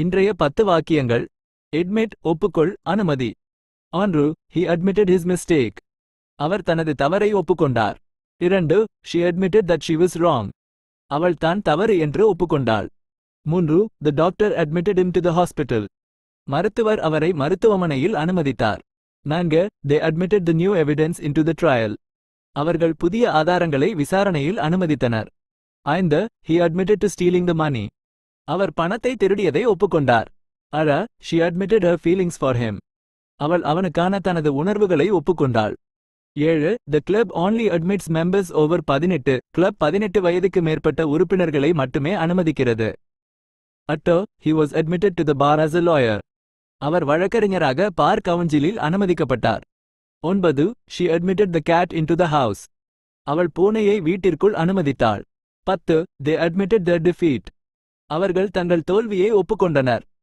இன்றைய 10 வாக்கியங்கள். admit ஒப்புக்கொள், அனுமதி. Andrew, he admitted his mistake. அவர் தனது தவறை ஒப்புக்கொண்டார். 2. She admitted that she was wrong. அவள் தான் தவறு என்று ஒப்புக்கொண்டாள். 3. The doctor admitted him to the hospital. மருத்துவர் அவரை மருத்துவமனையில் அனுமதித்தார். 4. They admitted the new evidence into the trial. அவர்கள் புதிய ஆதாரங்களை விசாரணையில் அனுமதித்தனர். 5. He admitted to stealing the money. அவர் பணத்தை திருடியதை ஒப்புக்கொண்டார். 6. She admitted her feelings for him. அவள் அவனுக்கான தனது உணர்வுகளை ஒப்புக்கொண்டாள். 7. The club only admits members over 18. Club 18 வயதுக்கு மேற்பட்ட உறுப்பினர்களை மட்டுமே அனுமதிக்கிறது. 8. He was admitted to the bar as a lawyer. அவர் வழக்கறிஞராக பார் கவுன்சிலில் அனுமதிக்கப்பட்டார். 9. She admitted the cat into the house. அவள் பூனையை வீட்டிற்குள் அனுமதித்தாள். 10. They admitted their defeat. அவர்கள் தங்கள் தோல்வியை ஒப்புக்கொண்டனர்.